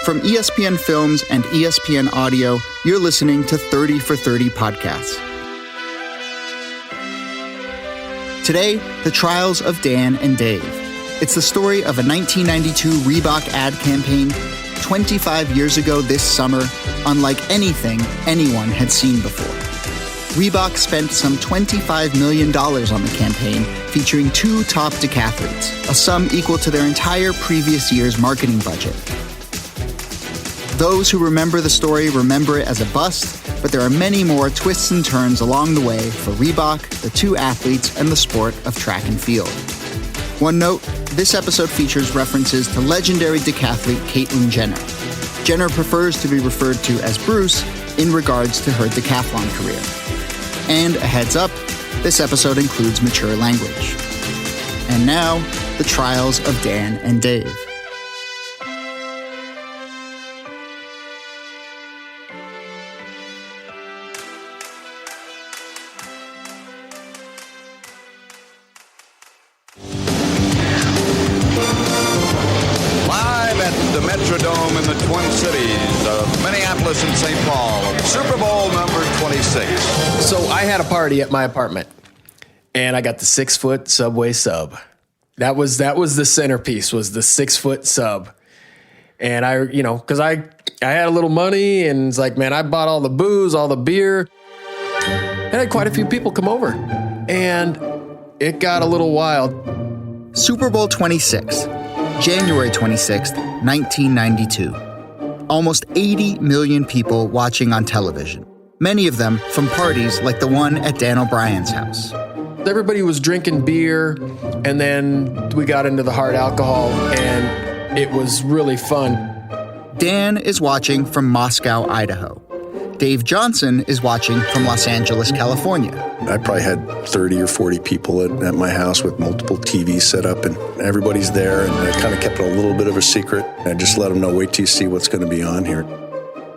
From ESPN Films and ESPN Audio, you're listening to 30 for 30 Podcasts. Today, the trials of Dan and Dave. It's the story of a 1992 Reebok ad campaign 25 years ago this summer, unlike anything anyone had seen before. Reebok spent some $25 million on the campaign, featuring two top decathletes, a sum equal to their entire previous year's marketing budget. Those who remember the story remember it as a bust, but there are many more twists and turns along the way for Reebok, the two athletes, and the sport of track and field. One note, this episode features references to legendary decathlete Caitlyn Jenner. Jenner prefers to be referred to as Bruce in regards to her decathlon career. And a heads up, this episode includes mature language. And now, the trials of Dan and Dave. In the Twin Cities of Minneapolis and St. Paul, Super Bowl number 26. So I had a party at my apartment, and I got the 6-foot Subway sub. That was the centerpiece, was the 6-foot sub. And because I had a little money, and it's like, man, I bought all the booze, all the beer. And I had quite a few people come over, and it got a little wild. Super Bowl 26. January 26th, 1992. Almost 80 million people watching on television, many of them from parties like the one at Dan O'Brien's house. Everybody was drinking beer, and then we got into the hard alcohol, and it was really fun. Dan is watching from Moscow, Idaho. Dave Johnson is watching from Los Angeles, California. I probably had 30 or 40 people at my house with multiple TVs set up, and everybody's there, and I kind of kept it a little bit of a secret. I just let them know, wait till you see what's going to be on here.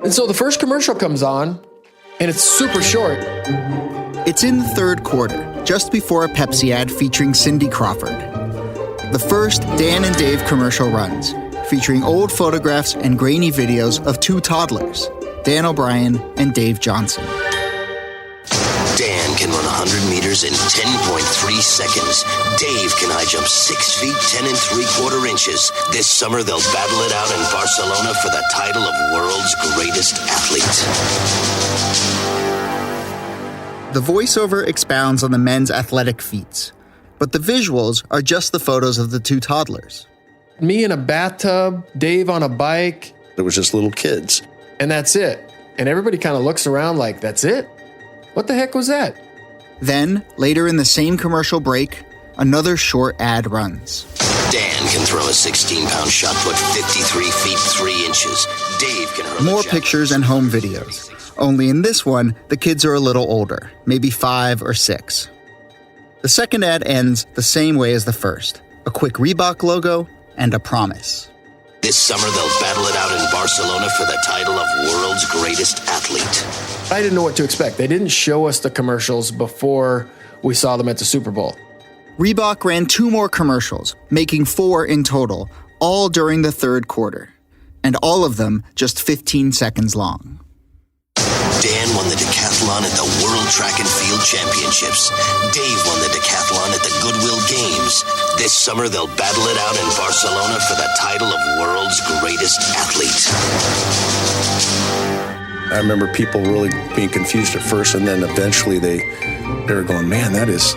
And so the first commercial comes on, and it's super short. It's in the third quarter, just before a Pepsi ad featuring Cindy Crawford. The first Dan and Dave commercial runs, featuring old photographs and grainy videos of two toddlers, Dan O'Brien and Dave Johnson. Dan can run 100 meters in 10.3 seconds. Dave can high jump 6 feet, 10 3/4 inches. This summer, they'll battle it out in Barcelona for the title of world's greatest athlete. The voiceover expounds on the men's athletic feats, but the visuals are just the photos of the two toddlers. Me in a bathtub, Dave on a bike. It was just little kids. And that's it. And everybody kind of looks around like, that's it? What the heck was that? Then, later in the same commercial break, another short ad runs. Dan can throw a 16-pound shot put 53 feet 3 inches. Dave can hurl more pictures and home videos. Only in this one, the kids are a little older, maybe 5 or 6. The second ad ends the same way as the first. A quick Reebok logo and a promise. This summer, they'll battle it out in Barcelona for the title of world's greatest athlete. I didn't know what to expect. They didn't show us the commercials before we saw them at the Super Bowl. Reebok ran 2 more commercials, making 4 in total, all during the third quarter. And all of them just 15 seconds long. Dan won the decathlon at the World Track and Field Championships. Dave won the decathlon at the Goodwill Games. This summer, they'll battle it out in Barcelona for the title of world's greatest athlete. I remember people really being confused at first, and then eventually they were going, man, that is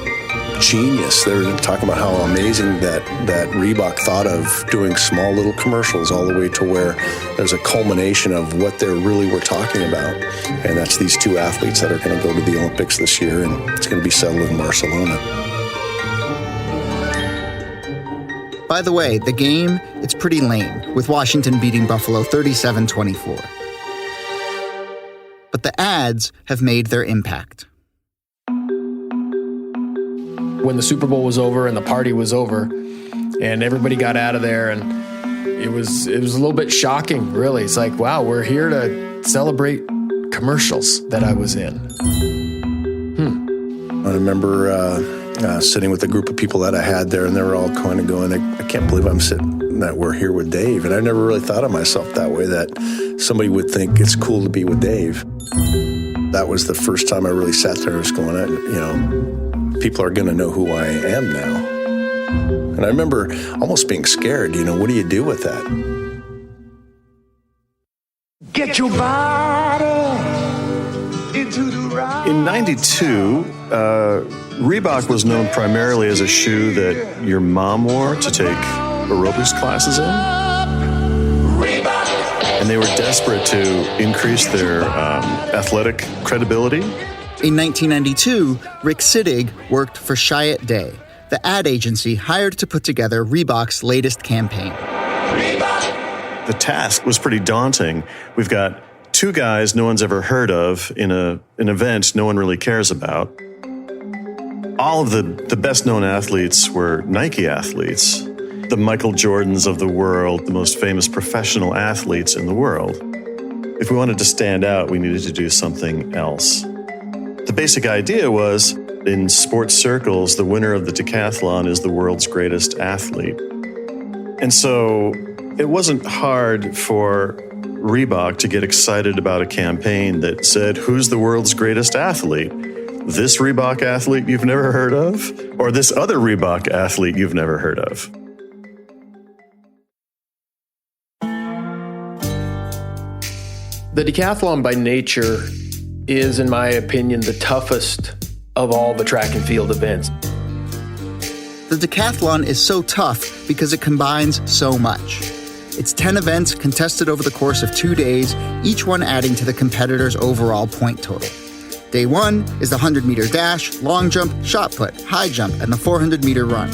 genius. They were talking about how amazing that Reebok thought of doing small little commercials all the way to where there's a culmination of what they really were talking about. And that's these two athletes that are going to go to the Olympics this year, and it's going to be settled in Barcelona. By the way, the game, it's pretty lame, with Washington beating Buffalo 37-24. But the ads have made their impact. When the Super Bowl was over and the party was over and everybody got out of there, and it was a little bit shocking, really. It's like, wow, we're here to celebrate commercials that I was in. I remember sitting with a group of people that I had there, and they were all kind of going, I can't believe I'm sitting that we're here with Dave. And I never really thought of myself that way, that somebody would think it's cool to be with Dave. That was the first time I really sat there and was going, people are going to know who I am now. And I remember almost being scared, what do you do with that? Get your body into the ride. In 92, Reebok was known primarily as a shoe that your mom wore to take aerobics classes in. And they were desperate to increase their athletic credibility. In 1992, Rick Sittig worked for Chiat Day, the ad agency hired to put together Reebok's latest campaign. The task was pretty daunting. We've got two guys no one's ever heard of in an event no one really cares about. All of the best-known athletes were Nike athletes, the Michael Jordans of the world, the most famous professional athletes in the world. If we wanted to stand out, we needed to do something else. The basic idea was, in sports circles, the winner of the decathlon is the world's greatest athlete. And so it wasn't hard for Reebok to get excited about a campaign that said, who's the world's greatest athlete? This Reebok athlete you've never heard of? Or this other Reebok athlete you've never heard of? The decathlon by nature is, in my opinion, the toughest of all the track and field events. The decathlon is so tough because it combines so much. It's 10 events contested over the course of 2 days, each one adding to the competitor's overall point total. Day 1 is the 100-meter dash, long jump, shot put, high jump, and the 400-meter run.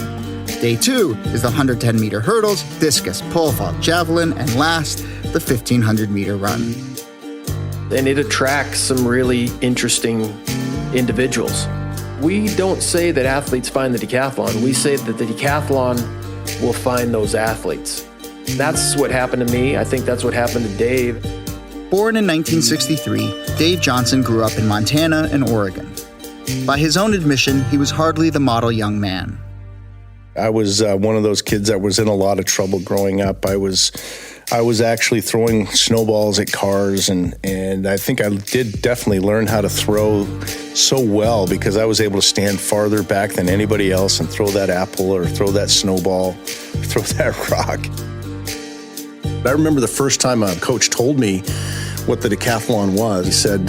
Day 2 is the 110-meter hurdles, discus, pole vault, javelin, and last, the 1,500-meter run. And it attracts some really interesting individuals. We don't say that athletes find the decathlon. We say that the decathlon will find those athletes. That's what happened to me. I think that's what happened to Dave. Born in 1963, Dave Johnson grew up in Montana and Oregon. By his own admission, he was hardly the model young man. I was one of those kids that was in a lot of trouble growing up. I was actually throwing snowballs at cars, and I think I did definitely learn how to throw so well because I was able to stand farther back than anybody else and throw that apple or throw that snowball, throw that rock. I remember the first time a coach told me what the decathlon was. He said,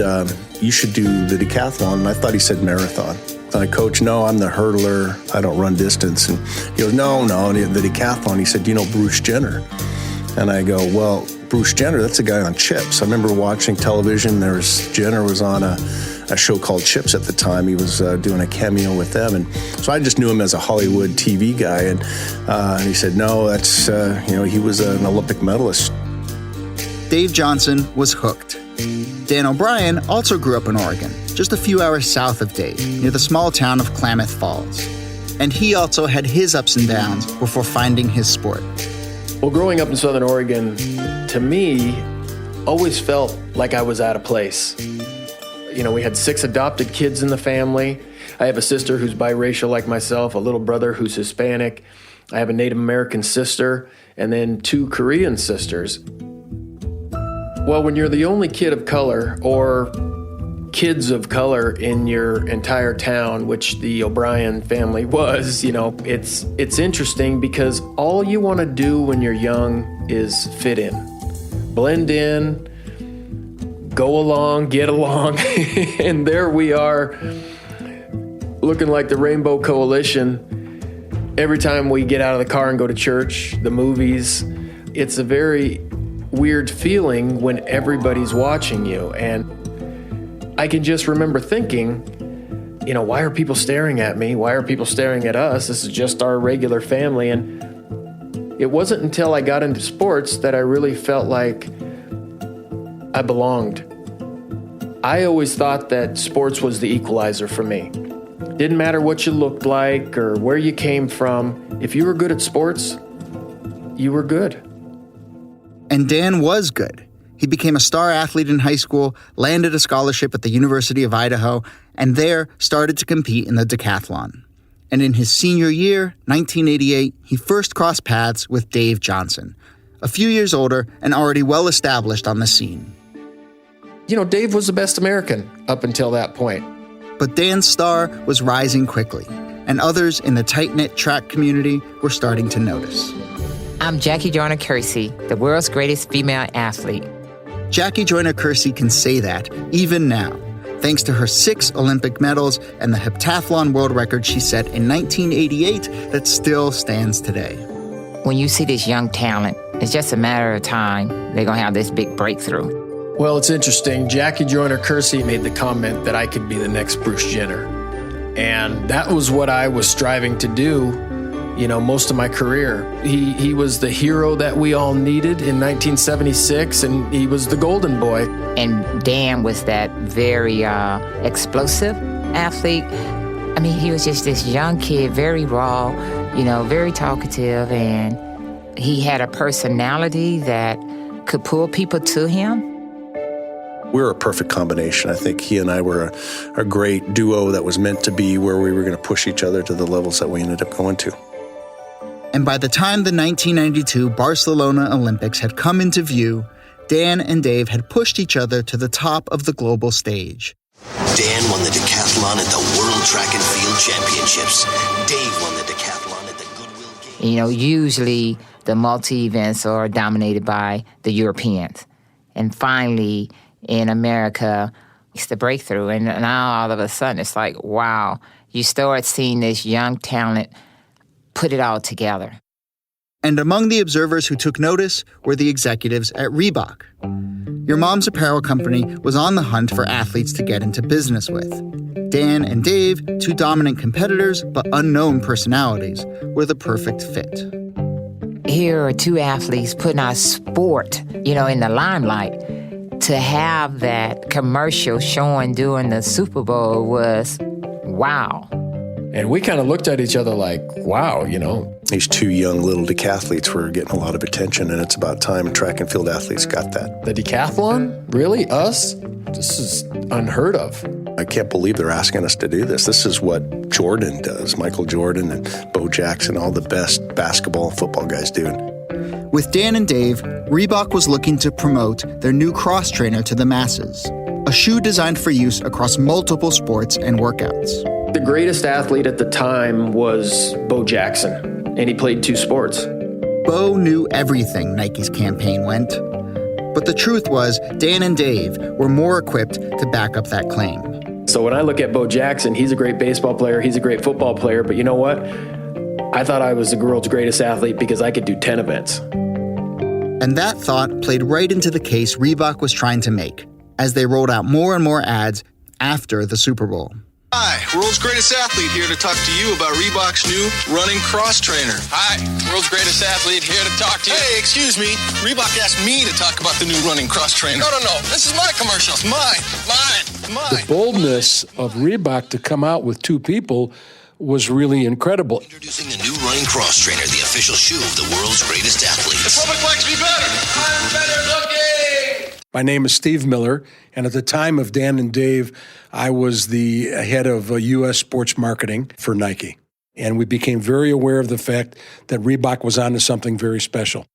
you should do the decathlon, and I thought he said marathon. And I, Coach, no, I'm the hurdler. I don't run distance. And he goes, no, the decathlon. He said, do you know Bruce Jenner? And I go, well, Bruce Jenner, that's a guy on Chips. I remember watching television. Jenner was on a show called Chips at the time. He was doing a cameo with them. And so I just knew him as a Hollywood TV guy. And he said, no, that's, he was an Olympic medalist. Dave Johnson was hooked. Dan O'Brien also grew up in Oregon, just a few hours south of Dave, near the small town of Klamath Falls. And he also had his ups and downs before finding his sport. Well, growing up in Southern Oregon, to me, always felt like I was out of place. We had 6 adopted kids in the family. I have a sister who's biracial like myself, a little brother who's Hispanic. I have a Native American sister, and then 2 Korean sisters. Well, when you're the only kid of color or kids of color in your entire town, which the O'Brien family was, it's interesting because all you want to do when you're young is fit in, blend in, go along, get along. And there we are looking like the Rainbow Coalition. Every time we get out of the car and go to church, the movies, it's a very weird feeling when everybody's watching you. And I can just remember thinking, why are people staring at me? Why are people staring at us? This is just our regular family. And it wasn't until I got into sports that I really felt like I belonged. I always thought that sports was the equalizer for me. Didn't matter what you looked like or where you came from. If you were good at sports, you were good. And Dan was good. He became a star athlete in high school, landed a scholarship at the University of Idaho, and there started to compete in the decathlon. And in his senior year, 1988, he first crossed paths with Dave Johnson, a few years older and already well established on the scene. You know, Dave was the best American up until that point. But Dan's star was rising quickly, and others in the tight-knit track community were starting to notice. I'm Jackie Joyner-Kersee, the world's greatest female athlete. Jackie Joyner-Kersee can say that, even now, thanks to her 6 Olympic medals and the heptathlon world record she set in 1988 that still stands today. When you see this young talent, it's just a matter of time they're going to have this big breakthrough. Well, it's interesting. Jackie Joyner-Kersee made the comment that I could be the next Bruce Jenner. And that was what I was striving to do, you know, most of my career. He was the hero that we all needed in 1976, and he was the golden boy. And Dan was that very explosive athlete. I mean, he was just this young kid, very raw, you know, very talkative, and he had a personality that could pull people to him. We were a perfect combination. I think he and I were a great duo that was meant to be where we were going to push each other to the levels that we ended up going to. And by the time the 1992 Barcelona Olympics had come into view, Dan and Dave had pushed each other to the top of the global stage. Dan won the decathlon at the World Track and Field Championships. Dave won the decathlon at the Goodwill Games. You know, usually the multi-events are dominated by the Europeans. And finally, in America, it's the breakthrough. And now all of a sudden, it's like, wow, you start seeing this young talent put it all together. And among the observers who took notice were the executives at Reebok. Your mom's apparel company was on the hunt for athletes to get into business with. Dan and Dave, 2 dominant competitors but unknown personalities, were the perfect fit. Here are 2 athletes putting our sport, you know, in the limelight. To have that commercial showing during the Super Bowl was wow. And we kind of looked at each other like, wow, you know. These 2 young little decathletes were getting a lot of attention, and it's about time track and field athletes got that. The decathlon? Really? Us? This is unheard of. I can't believe they're asking us to do this. This is what Jordan does. Michael Jordan and Bo Jackson, all the best basketball and football guys do. With Dan and Dave, Reebok was looking to promote their new cross trainer to the masses, a shoe designed for use across multiple sports and workouts. The greatest athlete at the time was Bo Jackson, and he played 2 sports. Bo knew everything Nike's campaign went. But the truth was, Dan and Dave were more equipped to back up that claim. So when I look at Bo Jackson, he's a great baseball player, he's a great football player, but you know what? I thought I was the world's greatest athlete because I could do 10 events. And that thought played right into the case Reebok was trying to make as they rolled out more and more ads after the Super Bowl. Hi, world's greatest athlete here to talk to you about Reebok's new running cross trainer. Hi, world's greatest athlete here to talk to you. Hey, excuse me. Reebok asked me to talk about the new running cross trainer. No. This is my commercial. It's mine. Mine. The boldness of Reebok to come out with 2 people was really incredible. Introducing the new running cross trainer, the official shoe of the world's greatest athletes. The public likes me better. I'm better looking. My name is Steve Miller, and at the time of Dan and Dave, I was the head of U.S. sports marketing for Nike. And we became very aware of the fact that Reebok was onto something very special.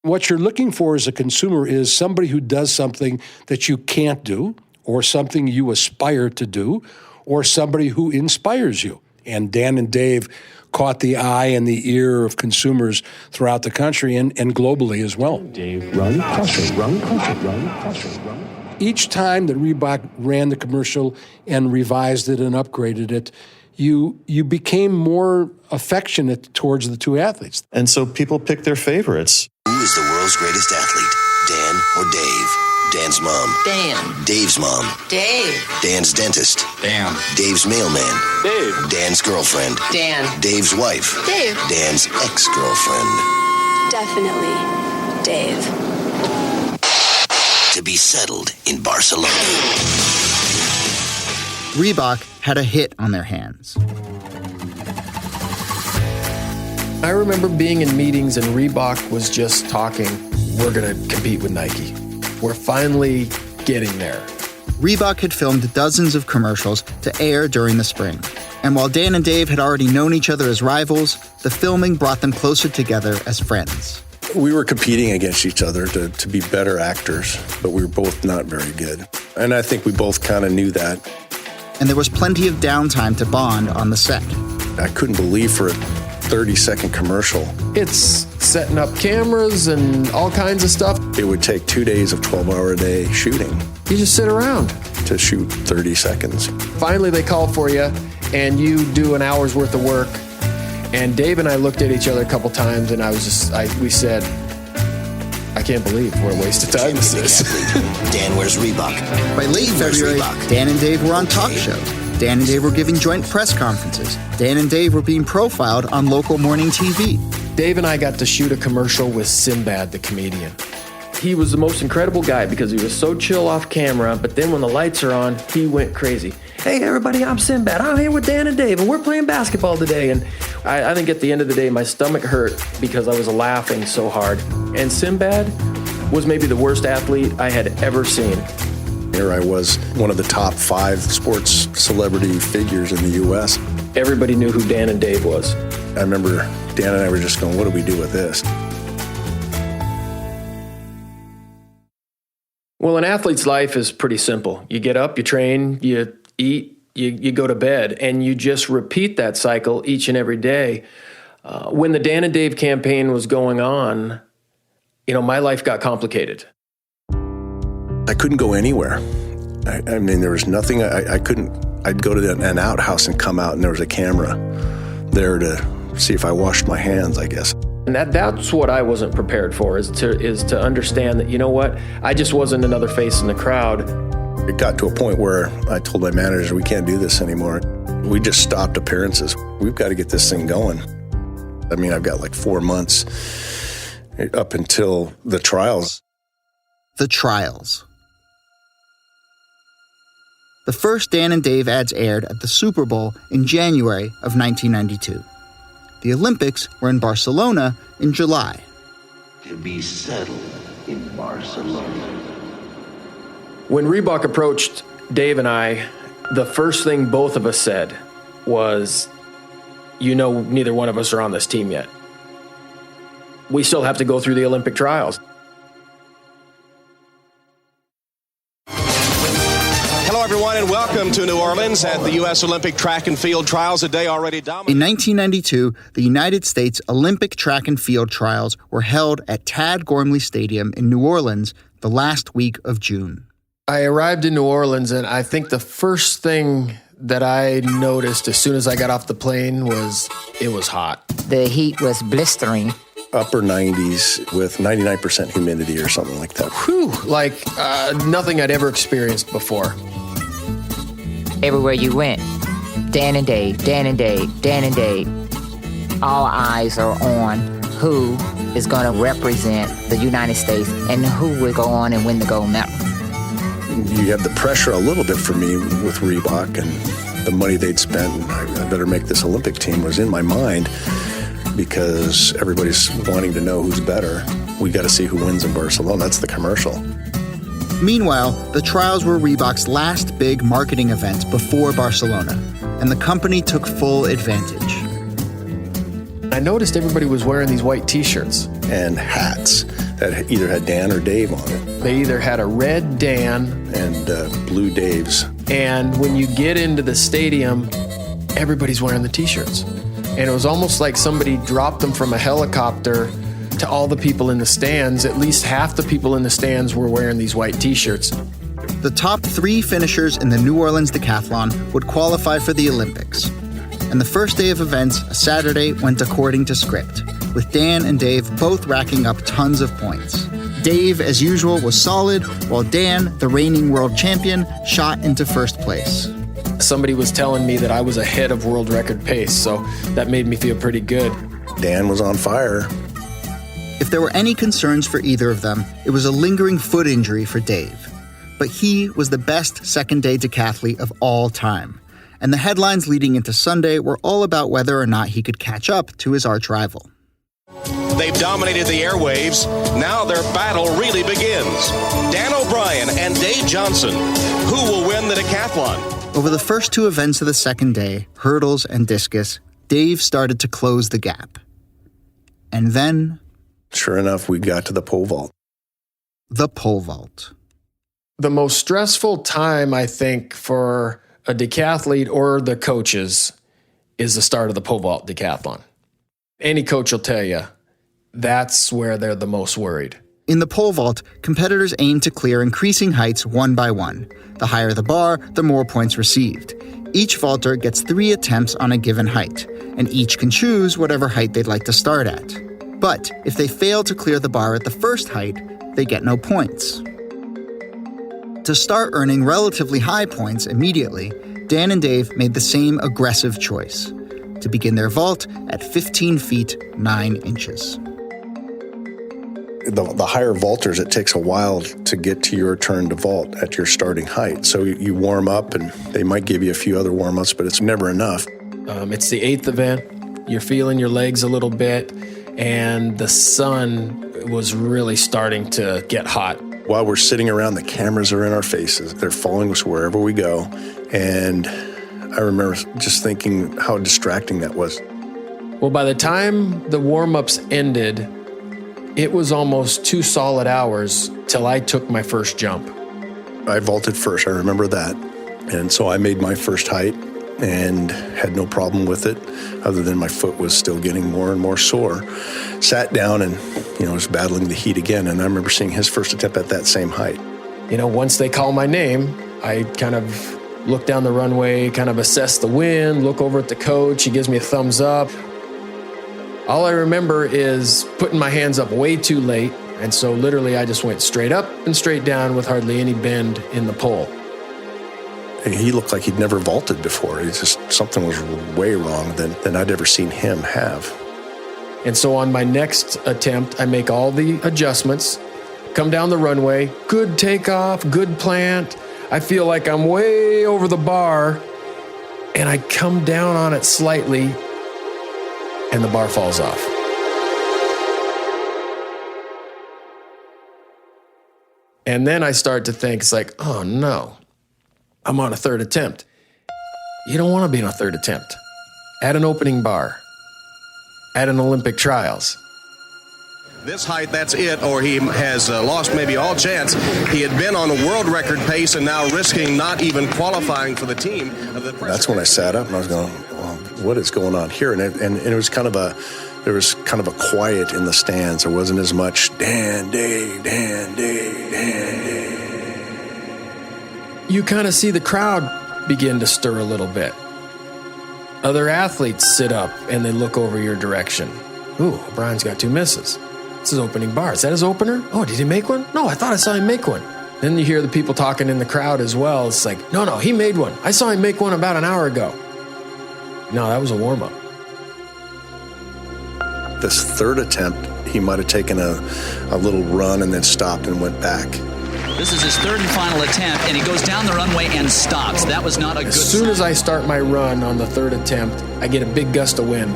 What you're looking for as a consumer is somebody who does something that you can't do, or something you aspire to do, or somebody who inspires you. And Dan and Dave caught the eye and the ear of consumers throughout the country and globally as well. Dave, run, cross, run, cross, run, cross, run. Each time that Reebok ran the commercial and revised it and upgraded it, you became more affectionate towards the 2 athletes. And so people pick their favorites. Who is the world's greatest athlete? Dan or Dave? Dan's mom. Dan. Dave's mom. Dave. Dan's dentist. Dan. Dave's mailman. Dave. Dan's girlfriend. Dan. Dave's wife. Dave. Dan's ex-girlfriend. Definitely Dave. To be settled in Barcelona. Reebok had a hit on their hands. I remember being in meetings and Reebok was just talking, we're going to compete with Nike. We're finally getting there. Reebok had filmed dozens of commercials to air during the spring, And while Dan and Dave had already known each other as rivals, the filming brought them closer together as friends. We were competing against each other to be better actors, but we were both not very good. And I think we both kind of knew that. And there was plenty of downtime to bond on the set. I couldn't believe for a 30-second commercial. It's setting up cameras and all kinds of stuff. It would take 2 days of 12-hour-a-day shooting. You just sit around to shoot 30 seconds. Finally, they call for you, and you do an hour's worth of work. And Dave and I looked at each other a couple times, and we said, I can't believe what a waste of time this is. Dan wears Reebok. By late February, Dan and Dave were on talk shows. Dan and Dave were giving joint press conferences. Dan and Dave were being profiled on local morning TV. Dave and I got to shoot a commercial with Sinbad, the comedian. He was the most incredible guy because he was so chill off camera, but then when the lights are on, he went crazy. Hey, everybody, I'm Sinbad. I'm here with Dan and Dave, and we're playing basketball today. And I think at the end of the day, my stomach hurt because I was laughing so hard. And Sinbad was maybe the worst athlete I had ever seen. Here I was, one of the top 5 sports celebrity figures in the U.S. Everybody knew who Dan and Dave was. I remember Dan and I were just going, what do we do with this? Well, an athlete's life is pretty simple. You get up, you train, you eat, you go to bed, and you just repeat that cycle each and every day. When the Dan and Dave campaign was going on, my life got complicated. I couldn't go anywhere. I mean, there was nothing. I couldn't. I'd go to an outhouse and come out, and there was a camera there to see if I washed my hands, I guess. And that's what I wasn't prepared for, is to understand that, you know what, I just wasn't another face in the crowd. It got to a point where I told my manager, we can't do this anymore. We just stopped appearances. We've got to get this thing going. I mean, I've got like 4 months up until the trials. The trials. The first Dan and Dave ads aired at the Super Bowl in January of 1992. The Olympics were in Barcelona in July. To be settled in Barcelona. When Reebok approached Dave and I, the first thing both of us said was, neither one of us are on this team yet. We still have to go through the Olympic trials. Hello, everyone, and welcome to New Orleans at the U.S. Olympic Track and Field Trials, a day already dominated. In 1992, the United States Olympic Track and Field Trials were held at Tad Gormley Stadium in New Orleans the last week of June. I arrived in New Orleans, and I think the first thing that I noticed as soon as I got off the plane was it was hot. The heat was blistering. Upper 90s with 99% humidity or something like that. Whew, like nothing I'd ever experienced before. Everywhere you went, Dan and Dave, Dan and Dave, Dan and Dave. All eyes are on who is going to represent the United States and who will go on and win the gold medal. You have the pressure a little bit for me with Reebok and the money they'd spent. I better make this Olympic team was in my mind because everybody's wanting to know who's better. We got to see who wins in Barcelona. That's the commercial. Meanwhile, the trials were Reebok's last big marketing event before Barcelona, and the company took full advantage. I noticed everybody was wearing these white T-shirts. And hats that either had Dan or Dave on it. They either had a red Dan and blue Dave's. And when you get into the stadium, everybody's wearing the T-shirts. And it was almost like somebody dropped them from a helicopter to all the people in the stands. At least half the people in the stands were wearing these white T-shirts. The top 3 finishers in the New Orleans decathlon would qualify for the Olympics. And the first day of events, a Saturday, went according to script, with Dan and Dave both racking up tons of points. Dave, as usual, was solid, while Dan, the reigning world champion, shot into first place. Somebody was telling me that I was ahead of world record pace, so that made me feel pretty good. Dan was on fire. If there were any concerns for either of them, it was a lingering foot injury for Dave. But he was the best second-day decathlete of all time. And the headlines leading into Sunday were all about whether or not he could catch up to his arch-rival. They've dominated the airwaves. Now their battle really begins. Dan O'Brien and Dave Johnson. Who will win the decathlon? Over the first two events of the second day, hurdles and discus, Dave started to close the gap. And then... Sure enough, we got to the pole vault. The pole vault. The most stressful time, I think, for a decathlete or the coaches is the start of the pole vault decathlon. Any coach will tell you that's where they're the most worried. In the pole vault, competitors aim to clear increasing heights one by one. The higher the bar, the more points received. Each vaulter gets 3 attempts on a given height, and each can choose whatever height they'd like to start at. But if they fail to clear the bar at the first height, they get no points. To start earning relatively high points immediately, Dan and Dave made the same aggressive choice: to begin their vault at 15 feet 9 inches. The higher vaulters, it takes a while to get to your turn to vault at your starting height. So you warm up, and they might give you a few other warm-ups, but it's never enough. It's the 8th event. You're feeling your legs a little bit, and the sun was really starting to get hot. While we're sitting around, the cameras are in our faces. They're following us wherever we go. And I remember just thinking how distracting that was. Well, by the time the warm-ups ended, it was almost 2 solid hours till I took my first jump. I vaulted first, I remember that. And so I made my first height and had no problem with it, other than my foot was still getting more and more sore. Sat down and, was battling the heat again. And I remember seeing his first attempt at that same height. Once they call my name, I kind of look down the runway, kind of assess the wind, look over at the coach. He gives me a thumbs up. All I remember is putting my hands up way too late, and so literally I just went straight up and straight down with hardly any bend in the pole. He looked like he'd never vaulted before. Something was way wrong than I'd ever seen him have. And so on my next attempt, I make all the adjustments, come down the runway, good takeoff, good plant. I feel like I'm way over the bar, and I come down on it slightly, and the bar falls off. And then I start to think, it's like, oh no, I'm on a third attempt. You don't want to be on a third attempt. At an opening bar. At an Olympic trials. This height, that's it, or he has lost maybe all chance. He had been on a world record pace and now risking not even qualifying for the team. That's when I sat up and I was going, well, what is going on here? And it was kind of a quiet in the stands. There wasn't as much Dan, Dave, Dan, Dave, Dan, Dave. You kind of see the crowd begin to stir a little bit. Other athletes sit up and they look over your direction. Ooh, O'Brien's got 2 misses. This is opening bar. Is that his opener? Oh, did he make one? No, I thought I saw him make one. Then you hear the people talking in the crowd as well. It's like, no, he made one. I saw him make one about an hour ago. No, that was a warm-up. This third attempt, he might have taken a little run and then stopped and went back. This is his third and final attempt, and he goes down the runway and stops. That was not a good sign. As soon as I start my run on the third attempt, I get a big gust of wind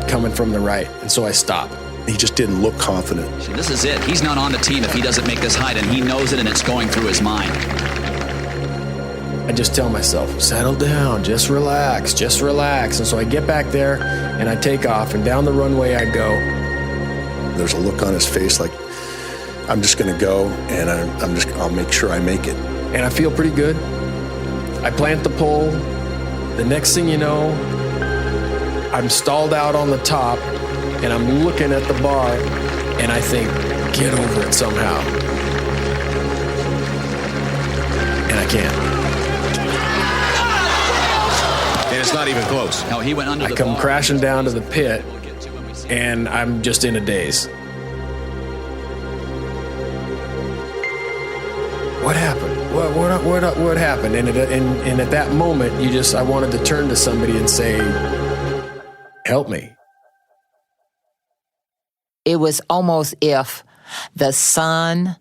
coming from the right, and so I stop. He just didn't look confident. See, this is it. He's not on the team if he doesn't make this height, and he knows it, and it's going through his mind. I just tell myself, settle down, just relax. And so I get back there, and I take off, and down the runway I go. There's a look on his face like, I'm just going to go, and I'll make sure I make it. And I feel pretty good. I plant the pole. The next thing you know, I'm stalled out on the top, and I'm looking at the bar, and I think, get over it somehow. And I can't. And it's not even close. No, he went under the I come bar. crashing down to the pit, and I'm just in a daze. What happened? What happened? And at that moment, I wanted to turn to somebody and say, help me. It was almost if the sun,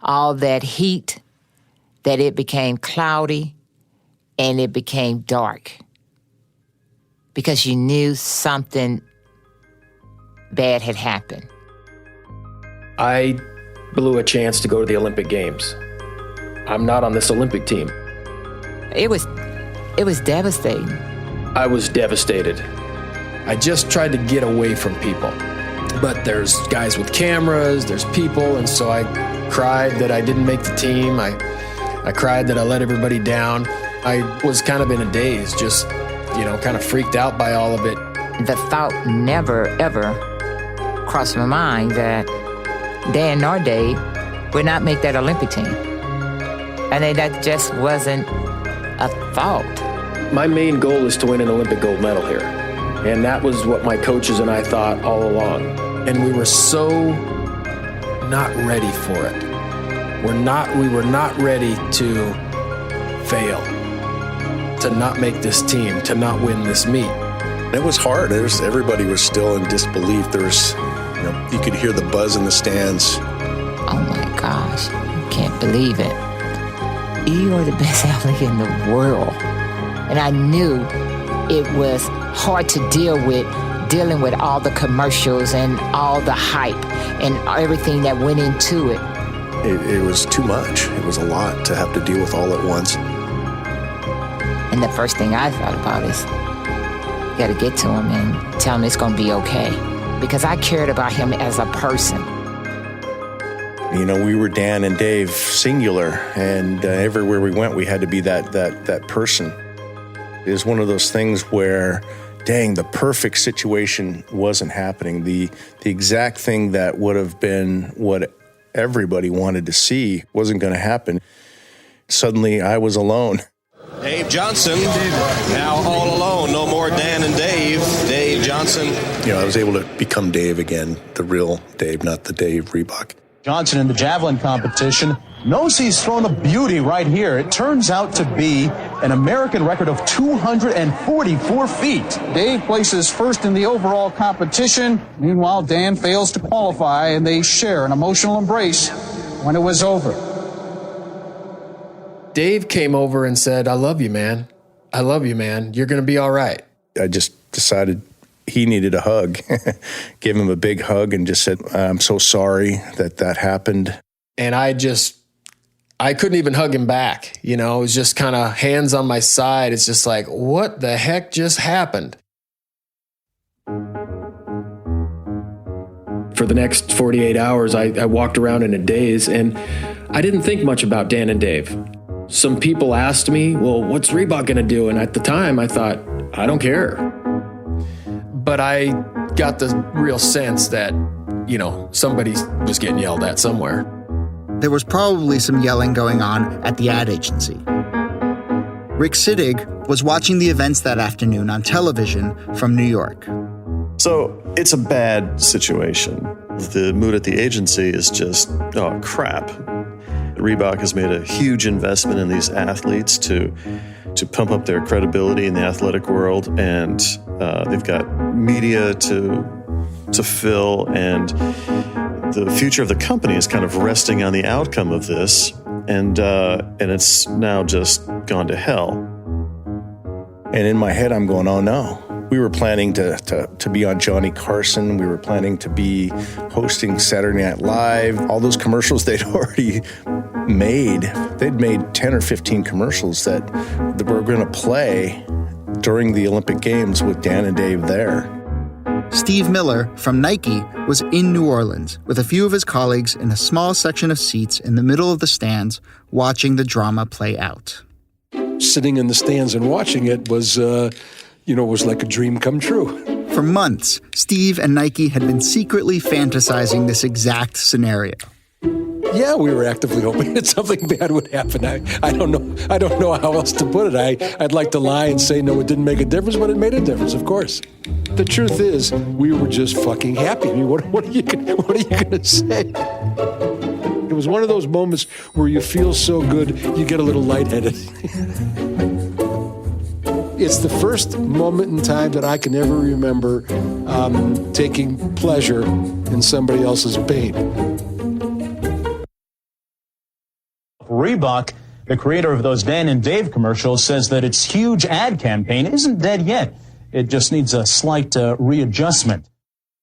all that heat, that it became cloudy and it became dark. Because you knew something bad had happened. I blew a chance to go to the Olympic Games. I'm not on this Olympic team. It was It was devastating. I was devastated. I just tried to get away from people. But there's guys with cameras, there's people, and so I cried that I didn't make the team. I cried that I let everybody down. I was kind of in a daze, just, kind of freaked out by all of it. The thought never, ever crossed my mind that Dan nor Dave would not make that Olympic team. And that just wasn't a thought. My main goal is to win an Olympic gold medal here. And that was what my coaches and I thought all along. And we were so not ready for it. We were not ready to fail, to not make this team, to not win this meet. It was hard. Everybody was still in disbelief. You could hear the buzz in the stands. Oh my gosh, I can't believe it. You are the best athlete in the world. And I knew it was hard to dealing with all the commercials and all the hype and everything that went into it. It was too much. It was a lot to have to deal with all at once. And the first thing I thought about is, you got to get to him and tell him it's going to be okay. Because I cared about him as a person. We were Dan and Dave, singular, and everywhere we went, we had to be that person. It was one of those things where, dang, the perfect situation wasn't happening. The exact thing that would have been what everybody wanted to see wasn't going to happen. Suddenly, I was alone. Dave Johnson, now all alone. No more Dan and Dave. Dave Johnson. I was able to become Dave again, the real Dave, not the Dave Reebok. Johnson in the javelin competition knows he's thrown a beauty right here. It turns out to be an American record of 244 feet. Dave places first in the overall competition. Meanwhile, Dan fails to qualify, and they share an emotional embrace when it was over. Dave came over and said, I love you, man. I love you, man. You're going to be all right. I just decided he needed a hug. Gave him a big hug and just said, I'm so sorry that happened. And I couldn't even hug him back. It was just kind of hands on my side. It's just like, what the heck just happened? For the next 48 hours, I walked around in a daze, and I didn't think much about Dan and Dave. Some people asked me, well, what's Reebok going to do? And at the time, I thought, I don't care. But I got the real sense that, somebody was getting yelled at somewhere. There was probably some yelling going on at the ad agency. Rick Sittig was watching the events that afternoon on television from New York. So it's a bad situation. The mood at the agency is just, oh, crap. Reebok has made a huge investment in these athletes to pump up their credibility in the athletic world, and they've got media to fill, and the future of the company is kind of resting on the outcome of this, and it's now just gone to hell. And in my head, I'm going, oh no. We were planning to be on Johnny Carson. We were planning to be hosting Saturday Night Live. All those commercials they'd already made. They'd made 10 or 15 commercials that were going to play during the Olympic Games with Dan and Dave there. Steve Miller from Nike was in New Orleans with a few of his colleagues in a small section of seats in the middle of the stands watching the drama play out. Sitting in the stands and watching it was like a dream come true. For months, Steve and Nike had been secretly fantasizing this exact scenario. Yeah, we were actively hoping that something bad would happen. I don't know how else to put it. I'd like to lie and say, no, it didn't make a difference, but it made a difference, of course. The truth is, we were just fucking happy. I mean, what are you going to say? It was one of those moments where you feel so good, you get a little lightheaded. It's the first moment in time that I can ever remember taking pleasure in somebody else's pain. Reebok, the creator of those Dan and Dave commercials, says that its huge ad campaign isn't dead yet. It just needs a slight readjustment.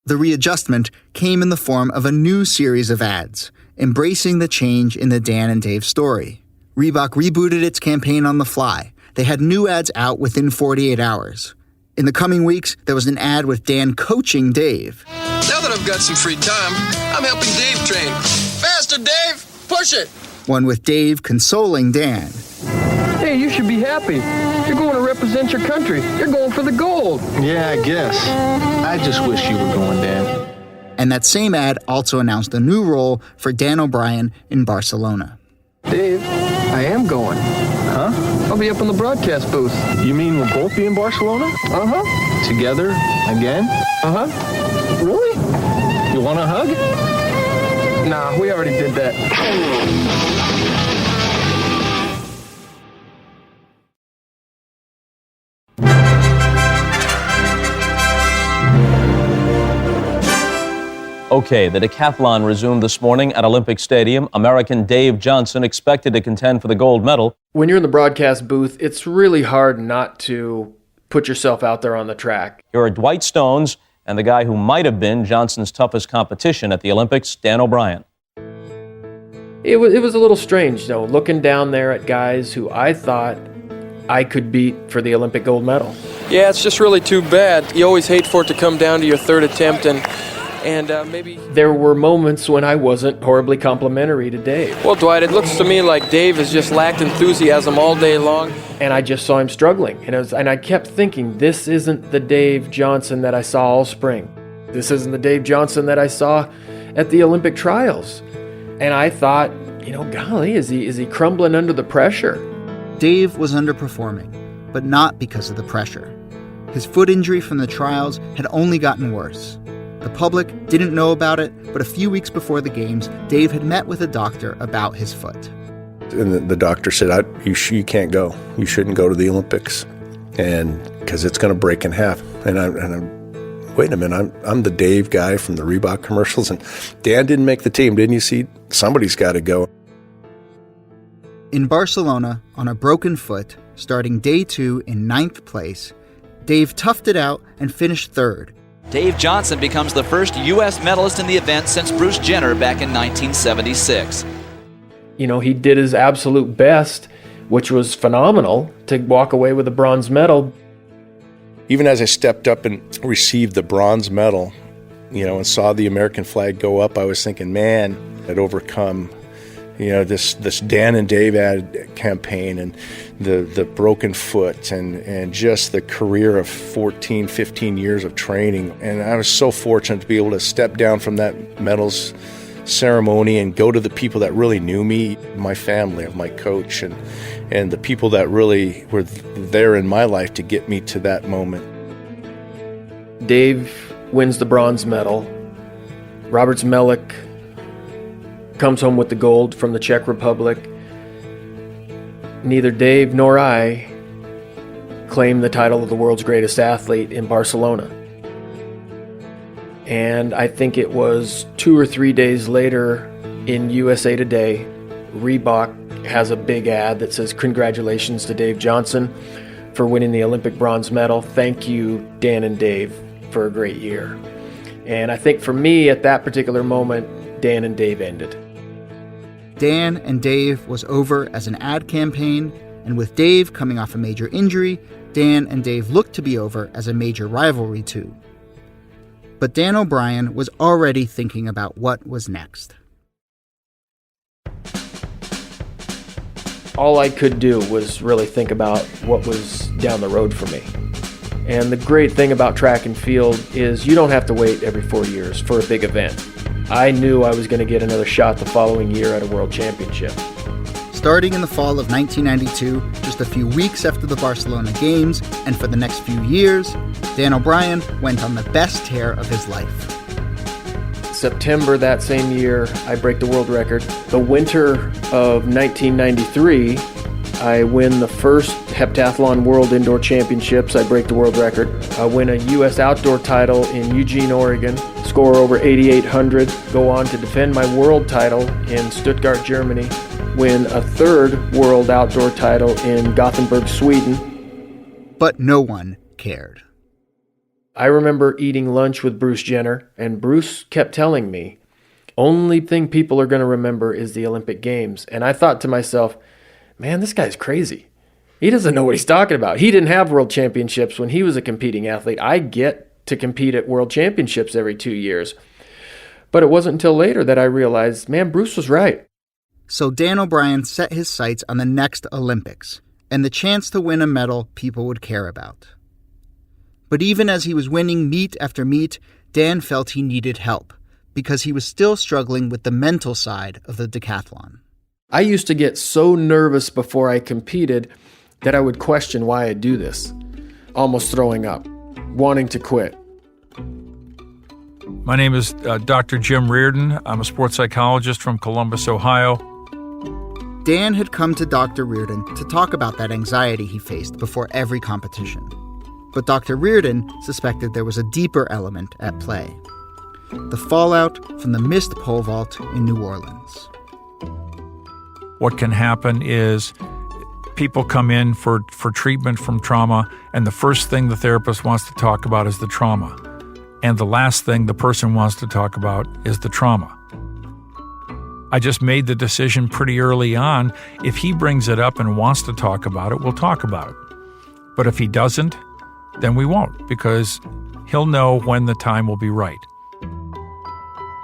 The readjustment came in the form of a new series of ads, embracing the change in the Dan and Dave story. Reebok rebooted its campaign on the fly. they had new ads out within 48 hours. In the coming weeks, there was an ad with Dan coaching Dave. Now that I've got some free time, I'm helping Dave train. Faster, Dave! Push it! One with Dave consoling Dan. Hey, you should be happy. You're going to represent your country. You're going for the gold. Yeah, I guess. I just wish you were going, Dan. And that same ad also announced a new role for Dan O'Brien in Barcelona. Dave, I am going. Huh? I'll be up in the broadcast booth. You mean we'll both be in Barcelona? Uh-huh. Together? Again? Uh-huh. Really? You want a hug? Nah, we already did that. Okay, the decathlon resumed this morning at Olympic Stadium. American Dave Johnson expected to contend for the gold medal. When you're in the broadcast booth, it's really hard not to put yourself out there on the track. Here are Dwight Stones and the guy who might have been Johnson's toughest competition at the Olympics, Dan O'Brien. It was a little strange, though, looking down there at guys who I thought I could beat for the Olympic gold medal. Yeah, it's just really too bad. You always hate for it to come down to your third attempt, and maybe... There were moments when I wasn't horribly complimentary to Dave. Well, Dwight, it looks to me like Dave has just lacked enthusiasm all day long. And I just saw him struggling. And I kept thinking, this isn't the Dave Johnson that I saw all spring. This isn't the Dave Johnson that I saw at the Olympic trials. And I thought, golly, is he crumbling under the pressure? Dave was underperforming, but not because of the pressure. His foot injury from the trials had only gotten worse. The public didn't know about it, but a few weeks before the games, Dave had met with a doctor about his foot. And the doctor said, you can't go. You shouldn't go to the Olympics, and because it's going to break in half. And I'm wait a minute, I'm the Dave guy from the Reebok commercials, and Dan didn't make the team, didn't you see? Somebody's got to go. In Barcelona, on a broken foot, starting day 2 in 9th place, Dave toughed it out and finished 3rd. Dave Johnson becomes the first U.S. medalist in the event since Bruce Jenner back in 1976. He did his absolute best, which was phenomenal, to walk away with a bronze medal. Even as I stepped up and received the bronze medal, and saw the American flag go up, I was thinking, man, I'd overcome, this Dan and Dave ad campaign and the broken foot and just the career of 14, 15 years of training. And I was so fortunate to be able to step down from that medals ceremony and go to the people that really knew me, my family, of my coach, and the people that really were there in my life to get me to that moment. Dave wins the bronze medal. Robert Zmelik comes home with the gold from the Czech Republic. Neither Dave nor I claim the title of the world's greatest athlete in Barcelona. And I think it was 2 or 3 days later in USA Today, Reebok has a big ad that says, "Congratulations to Dave Johnson for winning the Olympic bronze medal. Thank you, Dan and Dave, for a great year." And I think for me, at that particular moment, Dan and Dave ended. Dan and Dave was over as an ad campaign, and with Dave coming off a major injury, Dan and Dave looked to be over as a major rivalry too. But Dan O'Brien was already thinking about what was next. All I could do was really think about what was down the road for me. And the great thing about track and field is you don't have to wait every 4 years for a big event. I knew I was going to get another shot the following year at a world championship. Starting in the fall of 1992, just a few weeks after the Barcelona Games, and for the next few years, Dan O'Brien went on the best tear of his life. September that same year, I break the world record. The winter of 1993, I win the first heptathlon world indoor championships. I break the world record. I win a U.S. outdoor title in Eugene, Oregon, score over 8,800, go on to defend my world title in Stuttgart, Germany, win a third world outdoor title in Gothenburg, Sweden. But no one cared. I remember eating lunch with Bruce Jenner, and Bruce kept telling me, only thing people are going to remember is the Olympic Games. And I thought to myself, man, this guy's crazy. He doesn't know what he's talking about. He didn't have world championships when he was a competing athlete. I get to compete at world championships every 2 years. But it wasn't until later that I realized, man, Bruce was right. So Dan O'Brien set his sights on the next Olympics and the chance to win a medal people would care about. But even as he was winning meet after meet, Dan felt he needed help because he was still struggling with the mental side of the decathlon. I used to get so nervous before I competed that I would question why I do this, almost throwing up, wanting to quit. My name is Dr. Jim Reardon. I'm a sports psychologist from Columbus, Ohio. Dan had come to Dr. Reardon to talk about that anxiety he faced before every competition. But Dr. Reardon suspected there was a deeper element at play: the fallout from the missed pole vault in New Orleans. What can happen is people come in for treatment from trauma, and the first thing the therapist wants to talk about is the trauma. And the last thing the person wants to talk about is the trauma. I just made the decision pretty early on, if he brings it up and wants to talk about it, we'll talk about it. But if he doesn't, then we won't, because he'll know when the time will be right.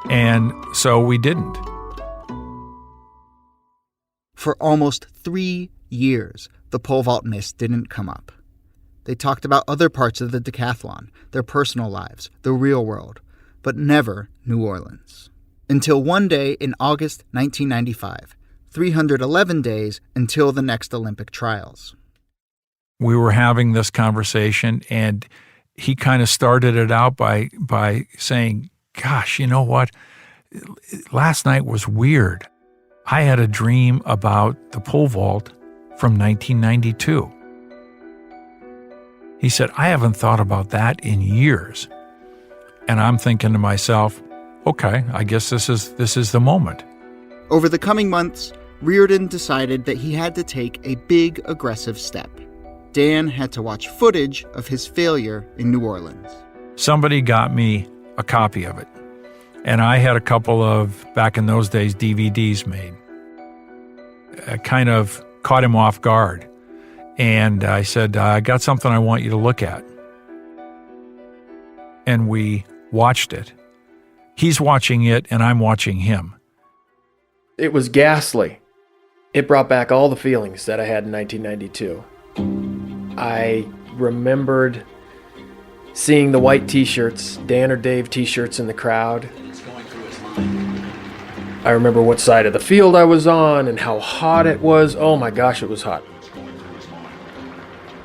And so we didn't. For almost 3 years, the pole vault miss didn't come up. They talked about other parts of the decathlon, their personal lives, the real world, but never New Orleans. Until one day in August 1995, 311 days until the next Olympic trials. We were having this conversation, and he kind of started it out by saying, gosh, you know what? Last night was weird. I had a dream about the pole vault from 1992. He said, I haven't thought about that in years. And I'm thinking to myself, okay, I guess this is the moment. Over the coming months, Reardon decided that he had to take a big, aggressive step. Dan had to watch footage of his failure in New Orleans. Somebody got me a copy of it. And I had a couple of, back in those days, DVDs made. I kind of caught him off guard. And I said, I got something I want you to look at. And we watched it. He's watching it, and I'm watching him. It was ghastly. It brought back all the feelings that I had in 1992. I remembered seeing the white T-shirts, Dan or Dave T-shirts in the crowd. I remember what side of the field I was on and how hot it was. Oh my gosh, it was hot.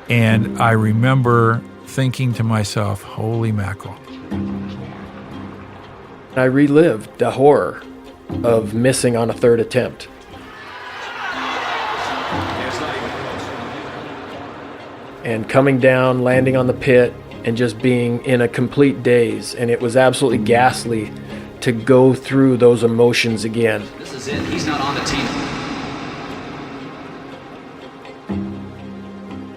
And I remember thinking to myself, holy mackerel. I relived the horror of missing on a third attempt. And coming down, landing on the pit, and just being in a complete daze. And it was absolutely ghastly to go through those emotions again. This is it. He's not on the team.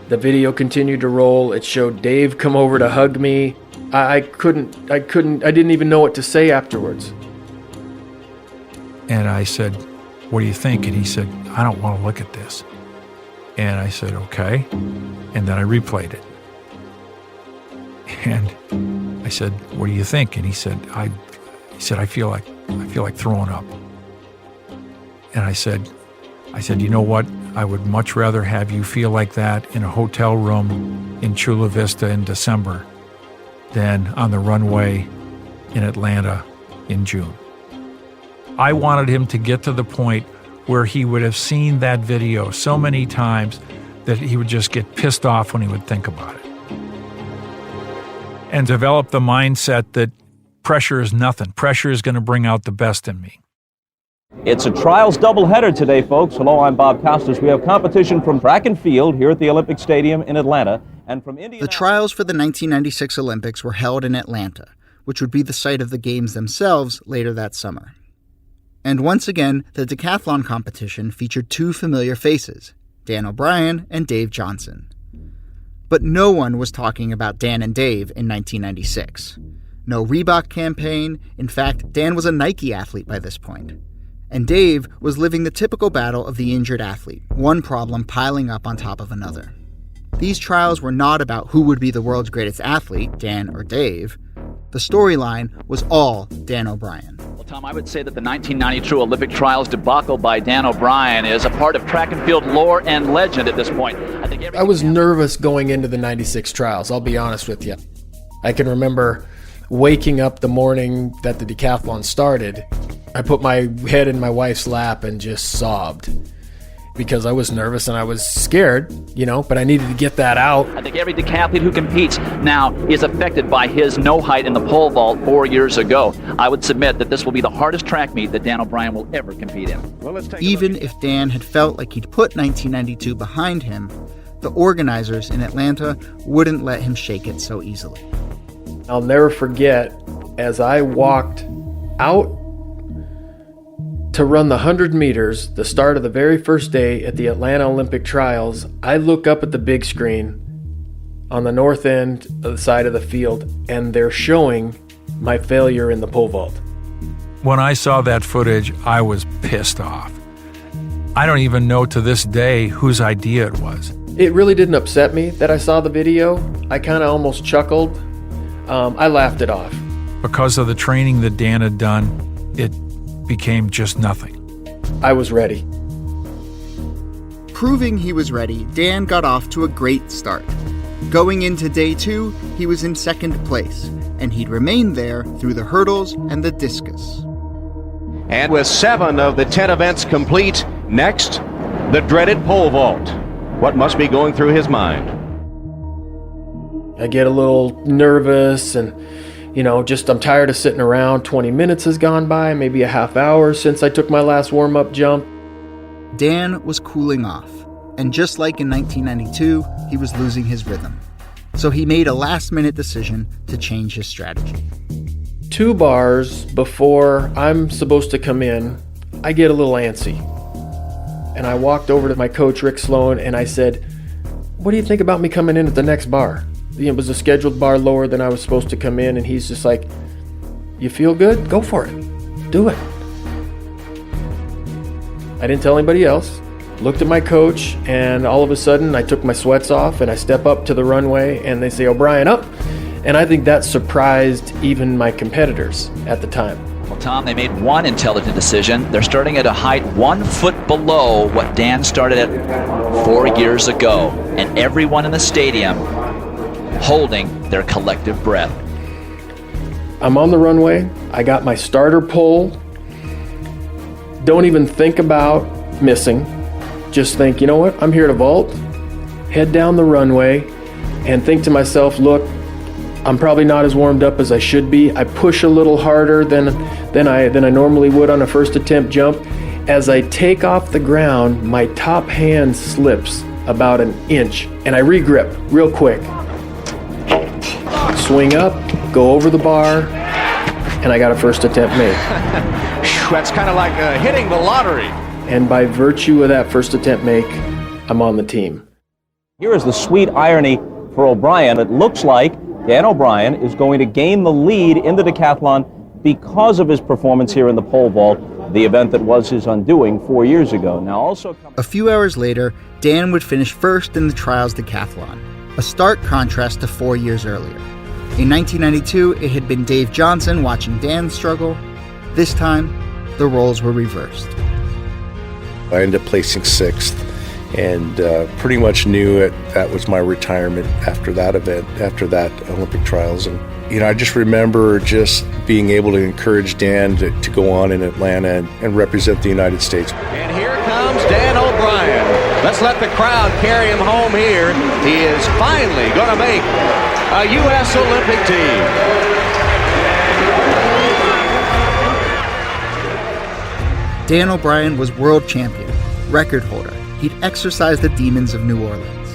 The video continued to roll. It showed Dave come over to hug me. I didn't even know what to say afterwards. And I said, what do you think? And he said, I don't want to look at this. And I said, okay. And then I replayed it. And I said, what do you think? And he said, I feel like throwing up. And I said, you know what? I would much rather have you feel like that in a hotel room in Chula Vista in December than on the runway in Atlanta in June. I wanted him to get to the point where he would have seen that video so many times that he would just get pissed off when he would think about it. And develop the mindset that pressure is nothing. Pressure is going to bring out the best in me. It's a trials doubleheader today, folks. Hello, I'm Bob Costas. We have competition from track and field here at the Olympic Stadium in Atlanta, and from Indianapolis. The trials for the 1996 Olympics were held in Atlanta, which would be the site of the games themselves later that summer. And once again, the decathlon competition featured two familiar faces, Dan O'Brien and Dave Johnson. But no one was talking about Dan and Dave in 1996. No Reebok campaign. In fact, Dan was a Nike athlete by this point. And Dave was living the typical battle of the injured athlete, one problem piling up on top of another. These trials were not about who would be the world's greatest athlete, Dan or Dave. The storyline was all Dan O'Brien. Well, Tom, I would say that the 1992 Olympic trials debacle by Dan O'Brien is a part of track and field lore and legend at this point. I was nervous going into the 96 trials, I'll be honest with you. I can remember waking up the morning that the decathlon started. I put my head in my wife's lap and just sobbed because I was nervous and I was scared, but I needed to get that out. I think every decathlete who competes now is affected by his no height in the pole vault 4 years ago. I would submit that this will be the hardest track meet that Dan O'Brien will ever compete in. Even if Dan had felt like he'd put 1992 behind him, the organizers in Atlanta wouldn't let him shake it so easily. I'll never forget, as I walked out to run the 100 meters, the start of the very first day at the Atlanta Olympic Trials, I look up at the big screen on the north end of the side of the field, and they're showing my failure in the pole vault. When I saw that footage, I was pissed off. I don't even know to this day whose idea it was. It really didn't upset me that I saw the video. I kind of almost chuckled. I laughed it off. Because of the training that Dan had done, it became just nothing. I was ready. Proving he was ready, Dan got off to a great start. Going into day 2, he was in second place, and he'd remained there through the hurdles and the discus. And with 7 of the 10 events complete, next, the dreaded pole vault. What must be going through his mind? I get a little nervous and I'm tired of sitting around. 20 minutes has gone by, maybe a half hour since I took my last warm-up jump. Dan was cooling off, and just like in 1992, he was losing his rhythm. So he made a last-minute decision to change his strategy. 2 bars before I'm supposed to come in, I get a little antsy. And I walked over to my coach, Rick Sloan, and I said, "What do you think about me coming in at the next bar?" It was a scheduled bar lower than I was supposed to come in, and he's just like, "You feel good? Go for it. Do it." I didn't tell anybody else. Looked at my coach, and all of a sudden I took my sweats off and I step up to the runway and they say, "O'Brien, up." And I think that surprised even my competitors at the time. Well, Tom, they made one intelligent decision. They're starting at a height 1 foot below what Dan started at 4 years ago. And everyone in the stadium holding their collective breath. I'm on the runway. I got my starter pole. Don't even think about missing. Just think, you know what? I'm here to vault. Head down the runway and think to myself, look, I'm probably not as warmed up as I should be. I push a little harder than I normally would on a first attempt jump. As I take off the ground, my top hand slips about an inch and I regrip real quick. Swing up, go over the bar, and I got a first attempt made. That's kind of like hitting the lottery. And by virtue of that first attempt make, I'm on the team. Here is the sweet irony for O'Brien. It looks like Dan O'Brien is going to gain the lead in the decathlon because of his performance here in the pole vault, the event that was his undoing 4 years ago. Now, also a few hours later, Dan would finish first in the trials decathlon, a stark contrast to 4 years earlier. In 1992, it had been Dave Johnson watching Dan struggle. This time, the roles were reversed. I ended up placing 6th and pretty much knew that was my retirement after that event, after that Olympic trials. And, I just remember just being able to encourage Dan to go on in Atlanta and represent the United States. And here comes Dan O'Brien. Let's let the crowd carry him home here. He is finally going to make a U.S. Olympic team. Dan O'Brien was world champion, record holder. He'd exorcised the demons of New Orleans.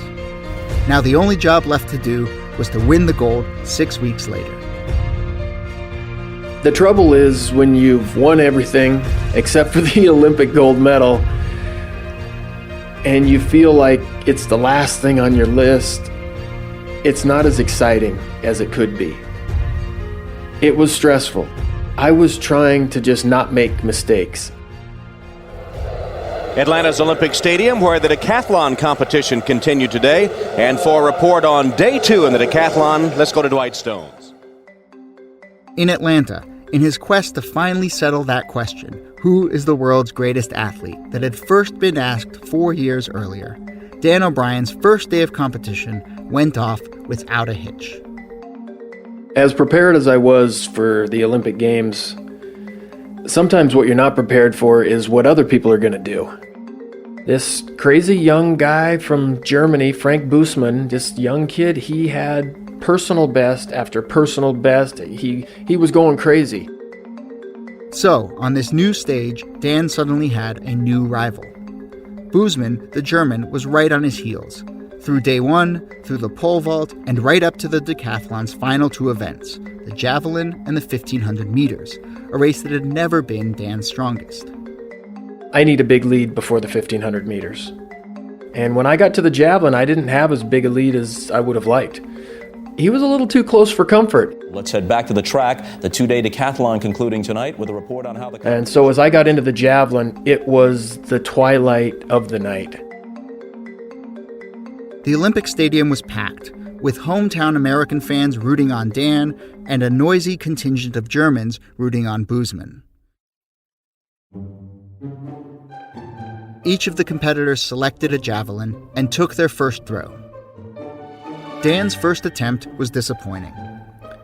Now the only job left to do was to win the gold 6 weeks later. The trouble is when you've won everything except for the Olympic gold medal and you feel like it's the last thing on your list, it's not as exciting as it could be. It was stressful. I was trying to just not make mistakes. Atlanta's Olympic Stadium, where the decathlon competition continued today. And for a report on day 2 in the decathlon, let's go to Dwight Stones. In Atlanta, in his quest to finally settle that question, who is the world's greatest athlete, that had first been asked 4 years earlier, Dan O'Brien's first day of competition went off without a hitch. As prepared as I was for the Olympic Games, sometimes what you're not prepared for is what other people are going to do. This crazy young guy from Germany, Frank Busemann, this young kid, he had personal best after personal best. He was going crazy. So, on this new stage, Dan suddenly had a new rival. Busemann, the German, was right on his heels. Through day 1, through the pole vault, and right up to the decathlon's final 2 events, the javelin and the 1500 meters, a race that had never been Dan's strongest. I need a big lead before the 1500 meters. And when I got to the javelin, I didn't have as big a lead as I would have liked. He was a little too close for comfort. Let's head back to the track. The 2-day decathlon concluding tonight with a report on how the... And so as I got into the javelin, it was the twilight of the night. The Olympic Stadium was packed, with hometown American fans rooting on Dan and a noisy contingent of Germans rooting on Busemann. Each of the competitors selected a javelin and took their first throw. Dan's first attempt was disappointing,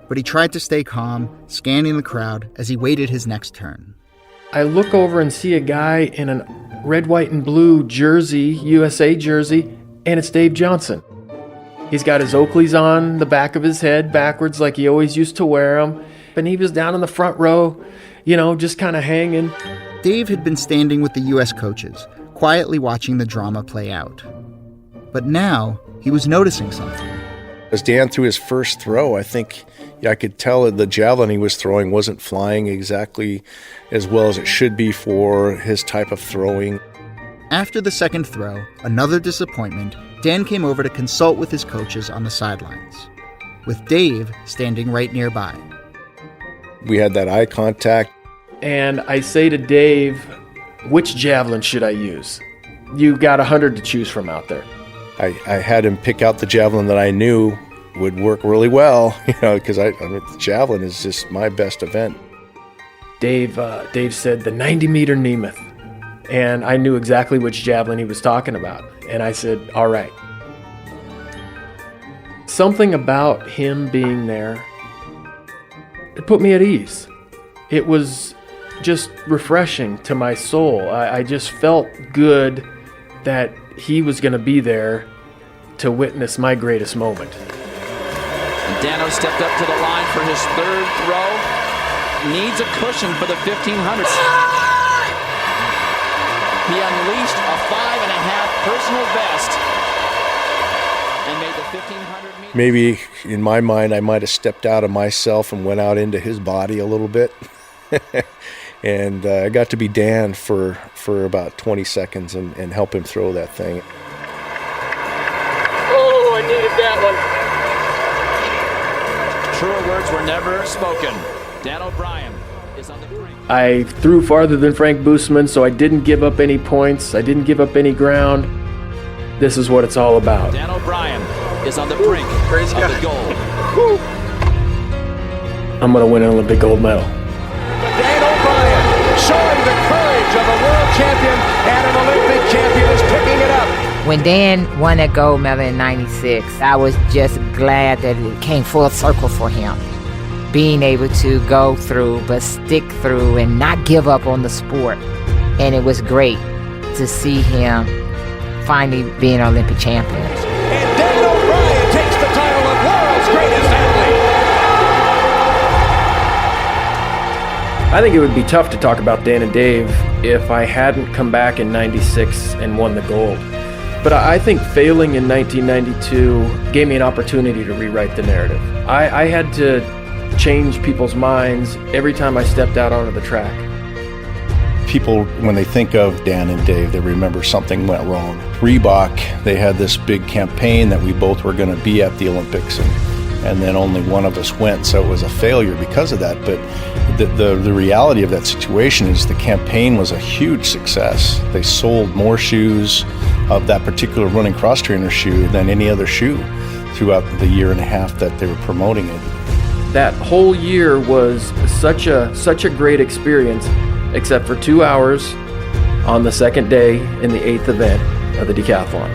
but he tried to stay calm, scanning the crowd as he waited his next turn. I look over and see a guy in a red, white, and blue jersey, USA jersey, and it's Dave Johnson. He's got his Oakleys on the back of his head backwards like he always used to wear them, and he was down in the front row, just kind of hanging. Dave had been standing with the U.S. coaches, quietly watching the drama play out. But now, he was noticing something. As Dan threw his first throw, I think I could tell that the javelin he was throwing wasn't flying exactly as well as it should be for his type of throwing. After the second throw, another disappointment, Dan came over to consult with his coaches on the sidelines, with Dave standing right nearby. We had that eye contact. And I say to Dave, which javelin should I use? You got 100 to choose from out there. I had him pick out the javelin that I knew would work really well, because the javelin is just my best event. Dave said the 90-meter Nemeth, and I knew exactly which javelin he was talking about. And I said, all right. Something about him being there, it put me at ease. It was just refreshing to my soul. I just felt good that he was going to be there to witness my greatest moment. And Dano stepped up to the line for his third throw. Needs a cushion for the 1500. He unleashed a 5.5 personal best and made the 1500 meters. Maybe in my mind, I might have stepped out of myself and went out into his body a little bit. And I got to be Dan for about 20 seconds and help him throw that thing. Oh, I needed that one. Truer words were never spoken. Dan O'Brien is on the brink. I threw farther than Frank Busemann, so I didn't give up any points. I didn't give up any ground. This is what it's all about. Dan O'Brien is on the brink of the gold. I'm going to win an Olympic gold medal. Dan O'Brien showing the courage of a world champion and an Olympic champion is picking it up. When Dan won that gold medal in '96, I was just glad that it came full circle for him. Being able to go through, but stick through and not give up on the sport. And it was great to see him finally being an Olympic champion. And Dan O'Brien takes the title of world's greatest athlete. I think it would be tough to talk about Dan and Dave if I hadn't come back in '96 and won the gold. But I think failing in 1992 gave me an opportunity to rewrite the narrative. I had to change people's minds every time I stepped out onto the track. People, when they think of Dan and Dave, they remember something went wrong. Reebok, they had this big campaign that we both were going to be at the Olympics, and then only one of us went, so it was a failure because of that. But the reality of that situation is the campaign was a huge success. They sold more shoes of that particular running cross trainer shoe than any other shoe throughout the year and a half that they were promoting it. That whole year was such a great experience, except for 2 hours on the second day in the 8th event of the decathlon.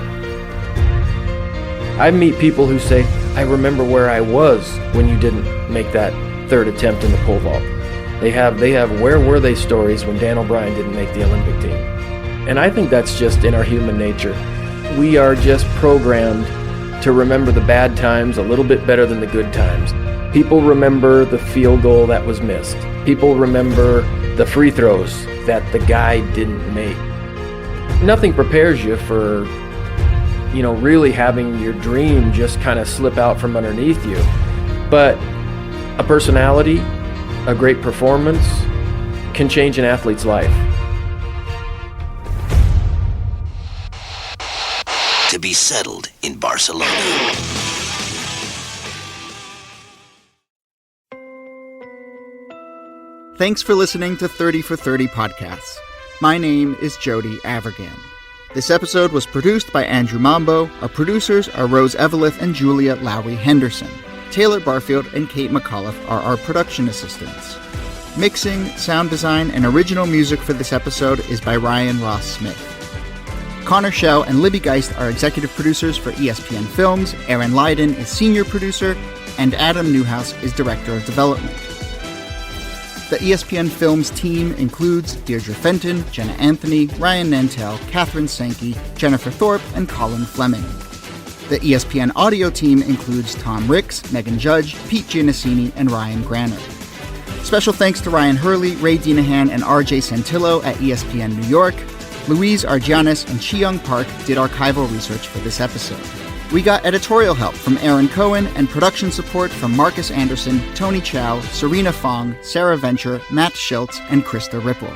I meet people who say, I remember where I was when you didn't make that third attempt in the pole vault. They have where were they stories when Dan O'Brien didn't make the Olympic team. And I think that's just in our human nature. We are just programmed to remember the bad times a little bit better than the good times. People remember the field goal that was missed. People remember the free throws that the guy didn't make. Nothing prepares you for, really having your dream just kind of slip out from underneath you. But a personality, a great performance can change an athlete's life. To be settled in Barcelona. Thanks for listening to 30 for 30 Podcasts. My name is Jody Avirgan. This episode was produced by Andrew Mambo. Our producers are Rose Eveleth and Julia Lowry Henderson. Taylor Barfield and Kate McAuliffe are our production assistants. Mixing, sound design, and original music for this episode is by Ryan Ross Smith. Connor Schell and Libby Geist are executive producers for ESPN Films, Aaron Leiden is senior producer, and Adam Newhouse is director of development. The ESPN Films team includes Deirdre Fenton, Jenna Anthony, Ryan Nantel, Catherine Sankey, Jennifer Thorpe, and Colin Fleming. The ESPN audio team includes Tom Ricks, Megan Judge, Pete Giannassini, and Ryan Granner. Special thanks to Ryan Hurley, Ray Dinahan, and RJ Santillo at ESPN New York. Louise Argianis and Chi-Young Park did archival research for this episode. We got editorial help from Aaron Cohen and production support from Marcus Anderson, Tony Chow, Serena Fong, Sarah Venture, Matt Schiltz, and Krista Ripple.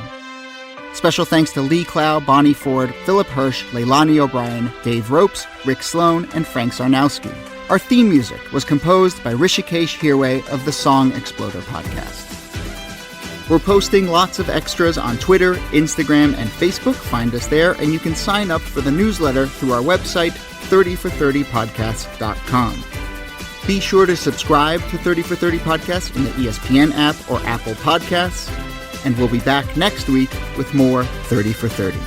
Special thanks to Lee Clow, Bonnie Ford, Philip Hirsch, Leilani O'Brien, Dave Ropes, Rick Sloan, and Frank Sarnowski. Our theme music was composed by Rishikesh Hirway of the Song Exploder podcast. We're posting lots of extras on Twitter, Instagram, and Facebook. Find us there, and you can sign up for the newsletter through our website, 30for30podcasts.com. Be sure to subscribe to 30 for 30 Podcasts in the ESPN app or Apple Podcasts, and we'll be back next week with more 30 for 30.